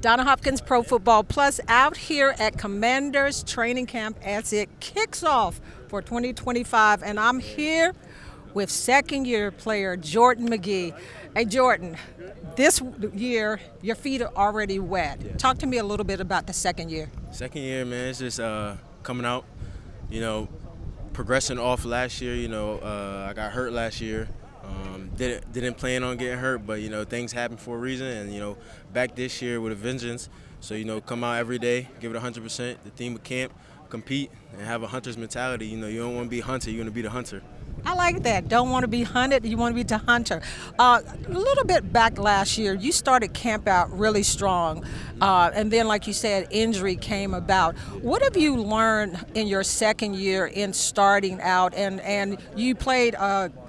Donna Hopkins Pro Football Plus out here at Commanders Training Camp as it kicks off for 2025. And I'm here with second-year player Jordan Magee. Hey, Jordan, this year your feet are already wet. Yeah. Talk to me a little bit about the second year. Second year, man, it's just coming out, progressing off last year. I got hurt last year. Didn't plan on getting hurt, but things happen for a reason, and back this year with a vengeance. So come out every day, give it 100%. The theme of camp, compete, and have a hunter's mentality. You don't want to be a hunter, you want to be the hunter. I like that. Don't want to be hunted, you want to be the hunter. A little bit back last year, you started camp out really strong, and then, like you said, injury came about. What have you learned in your second year in starting out? And you played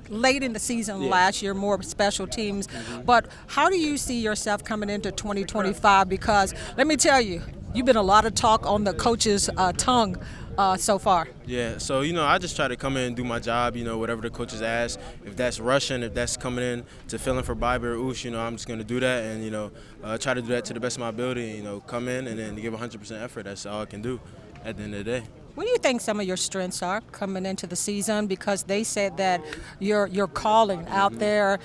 late in the season last year, more special teams. But how do you see yourself coming into 2025? Because let me tell you, you've been a lot of talk on the coach's tongue so far. Yeah, so I just try to come in and do my job. Whatever the coaches ask. If that's rushing, if that's coming in to fill in for Bobby or Oosh, I'm just going to do that and try to do that to the best of my ability. Come in and then give 100% effort. That's all I can do at the end of the day. What do you think some of your strengths are coming into the season? Because they said that your calling out there,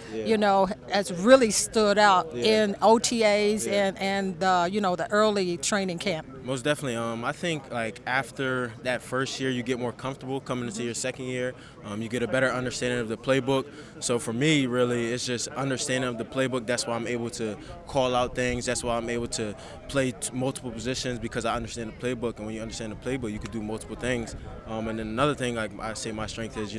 has really stood out in OTAs and the early training camp. Most definitely. I think like after that first year, you get more comfortable coming into your second year. You get a better understanding of the playbook. So for me, really, it's just understanding of the playbook. That's why I'm able to call out things. That's why I'm able to play multiple positions because I understand the playbook. And when you understand the playbook, you can do multiple things. And then another thing, like I say, my strength is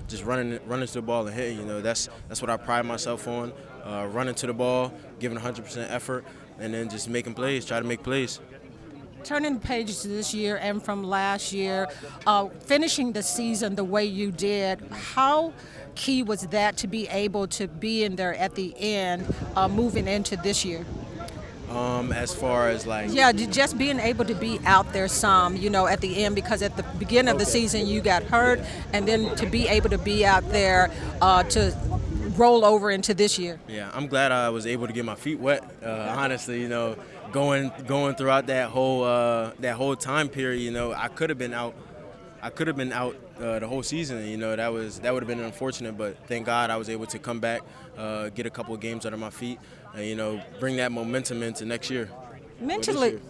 just running to the ball and hitting. That's what I pride myself on. Running to the ball, giving 100% effort, and then just making plays. Try to make plays. Turning the pages this year and from last year, finishing the season the way you did, how key was that to be able to be in there at the end, moving into this year? As far as like Just being able to be out there some, at the end, because at the beginning of the season you got hurt, and then to be able to be out there to roll over into this year. Yeah, I'm glad I was able to get my feet wet. Honestly, going throughout that whole time period, I could have been out. The whole season. That would have been unfortunate, but thank God I was able to come back, get a couple of games under my feet, and bring that momentum into next year. Mentally,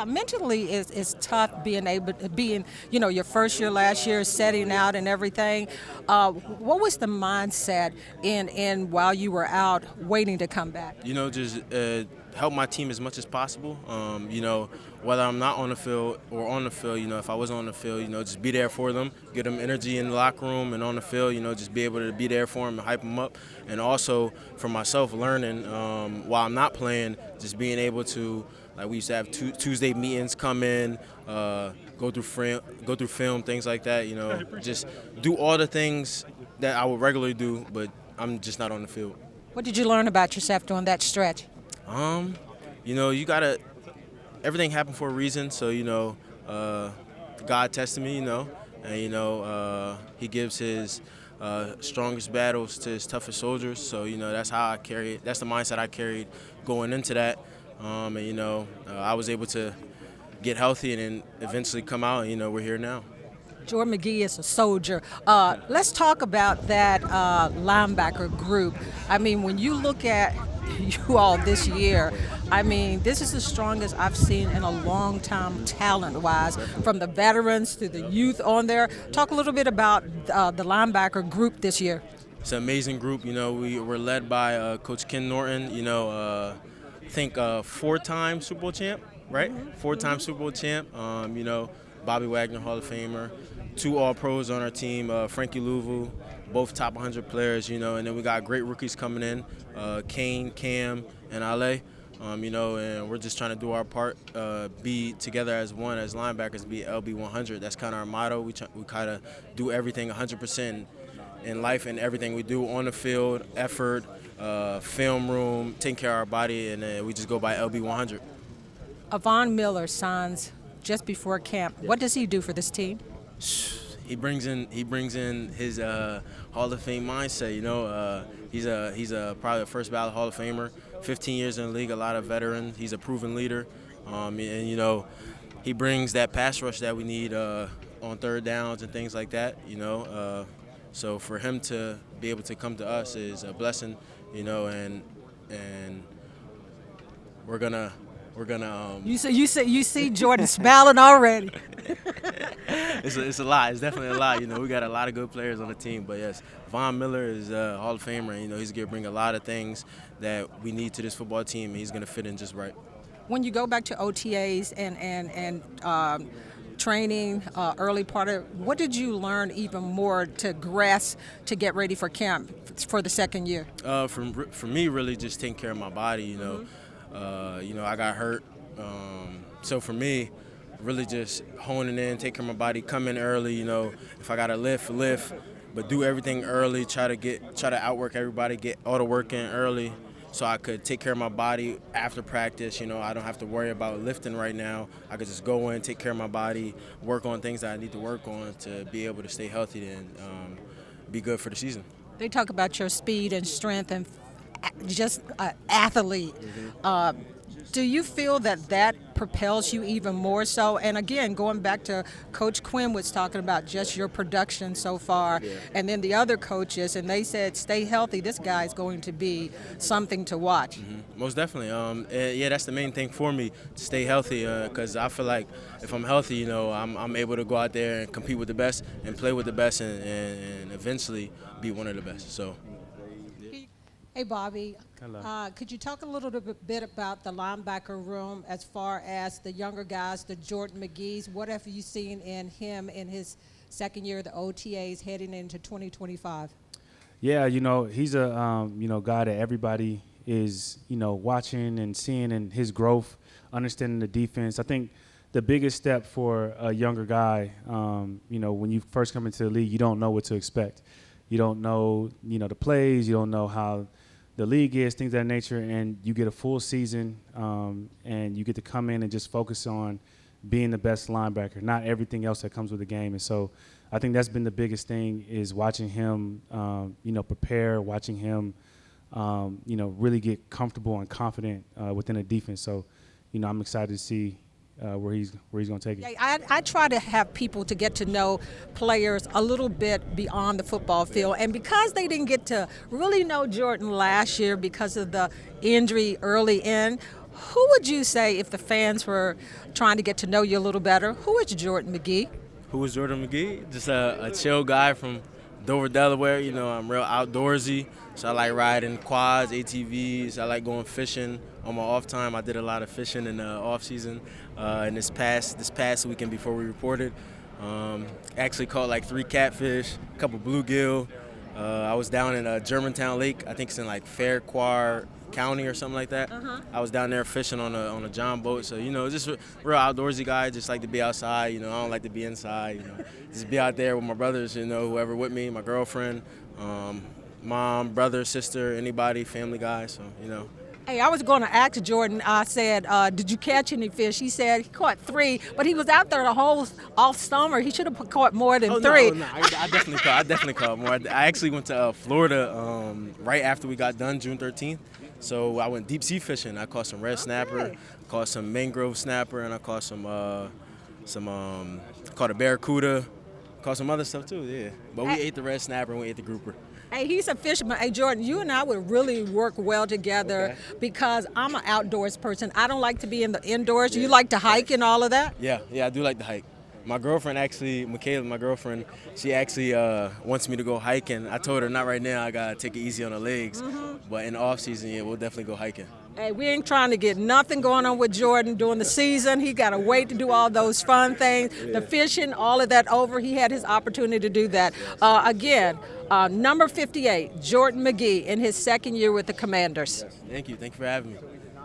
mentally is tough being able to be in, your first year last year, setting out and everything. What was the mindset in while you were out waiting to come back? Just help my team as much as possible. Whether I'm not on the field or on the field, if I was on the field, just be there for them, give them energy in the locker room and on the field, just be able to be there for them and hype them up. And also for myself, learning while I'm not playing, just being able to, like we used to have Tuesday meetings, come in, go through film, things like that. Just do all the things that I would regularly do, but I'm just not on the field. What did you learn about yourself during that stretch? You gotta. Everything happened for a reason. So God tested me. And He gives His strongest battles to His toughest soldiers. So that's how I carry it. That's the mindset I carried going into that. I was able to get healthy and then eventually come out. And we're here now. Jordan Magee is a soldier. Let's talk about that linebacker group. I mean, when you look at you all this year, this is the strongest I've seen in a long time talent-wise, from the veterans to the youth on there. Talk a little bit about the linebacker group this year. It's an amazing group. We were led by Coach Ken Norton, I think four-time Super Bowl champ, right? Four-time Super Bowl champ. Bobby Wagner, Hall of Famer. 2 All-Pros on our team, Frankie Louvu, both top 100 players, and then we got great rookies coming in, Kane, Cam, and Ale, and we're just trying to do our part, be together as one, as linebackers, be LB 100. That's kind of our motto. We kind of do everything 100% in life, and everything we do on the field, effort, film room, taking care of our body, and we just go by LB 100. Von Miller signs just before camp. What does he do for this team? he brings in his Hall of Fame mindset. He's probably a first ballot Hall of Famer. 15 years in the league, a lot of veterans. He's a proven leader, and he brings that pass rush that we need on third downs and things like that. So for him to be able to come to us is a blessing. And we're gonna. You see Jordan smiling already. It's a lot. It's definitely a lot. We got a lot of good players on the team. But yes, Von Miller is a Hall of Famer. He's gonna bring a lot of things that we need to this football team, and he's gonna fit in just right. When you go back to OTAs and training, early part of, what did you learn even more to grasp to get ready for camp for the second year? For me, really just taking care of my body. I got hurt. So for me, really just honing in, take care of my body, come in early. If I got to lift, but do everything early. Try to outwork everybody, get all the work in early, so I could take care of my body after practice. I don't have to worry about lifting right now. I could just go in, take care of my body, work on things that I need to work on to be able to stay healthy and be good for the season. They talk about your speed and strength and just an athlete. Do you feel that propels you even more so? And again, going back to Coach Quinn was talking about just your production so far, and then the other coaches, and they said, stay healthy. This guy's going to be something to watch. Most definitely. That's the main thing for me, to stay healthy, because I feel like if I'm healthy, I'm able to go out there and compete with the best and play with the best and eventually be one of the best. So. Hey, Bobby. Hello. Could you talk a little bit about the linebacker room as far as the younger guys, the Jordan Magees? What have you seen in him in his second year of the OTAs heading into 2025? Yeah, he's a guy that everybody is watching and seeing in his growth, understanding the defense. I think the biggest step for a younger guy, when you first come into the league, you don't know what to expect. You don't know, the plays. You don't know how the league is, things of that nature, and you get a full season, and you get to come in and just focus on being the best linebacker, not everything else that comes with the game. And so I think that's been the biggest thing, is watching him, prepare, watching him, really get comfortable and confident within the defense. So, I'm excited to see where he's going to take it. Yeah, I try to have people to get to know players a little bit beyond the football field. And because they didn't get to really know Jordan last year because of the injury early in, who would you say, if the fans were trying to get to know you a little better, who is Jordan Magee? Who is Jordan Magee? Just a chill guy from Dover, Delaware. I'm real outdoorsy, so I like riding quads, ATVs. I like going fishing on my off time. I did a lot of fishing in the off season. And this past weekend before we reported, actually caught like 3 catfish, a couple bluegill. I was down in Germantown Lake. I think it's in like Fairquhar County or something like that. I was down there fishing on a John boat. So just a real outdoorsy guy. Just like to be outside. I don't like to be inside. Just be out there with my brothers. Whoever with me, my girlfriend, mom, brother, sister, anybody, family guy. So Hey, I was going to ask Jordan, I said, did you catch any fish? He said he caught 3, but he was out there the whole off summer. He should have caught more than 3. No, I definitely caught more. I actually went to Florida right after we got done, June 13th. So I went deep sea fishing. I caught some red snapper, caught some mangrove snapper, and I caught caught a barracuda, caught some other stuff too, yeah. But we ate the red snapper and we ate the grouper. Hey, he's a fisherman. Hey, Jordan, you and I would really work well together because I'm an outdoors person. I don't like to be in the indoors. You like to hike and all of that? Yeah, I do like to hike. My girlfriend actually, Michaela, she actually wants me to go hiking. I told her not right now. I gotta take it easy on the legs. But in the off season, we'll definitely go hiking. Hey, we ain't trying to get nothing going on with Jordan during the season. He got to wait to do all those fun things, the fishing, all of that over. He had his opportunity to do that. Again, number 58, Jordan Magee, in his second year with the Commanders. Thank you for having me.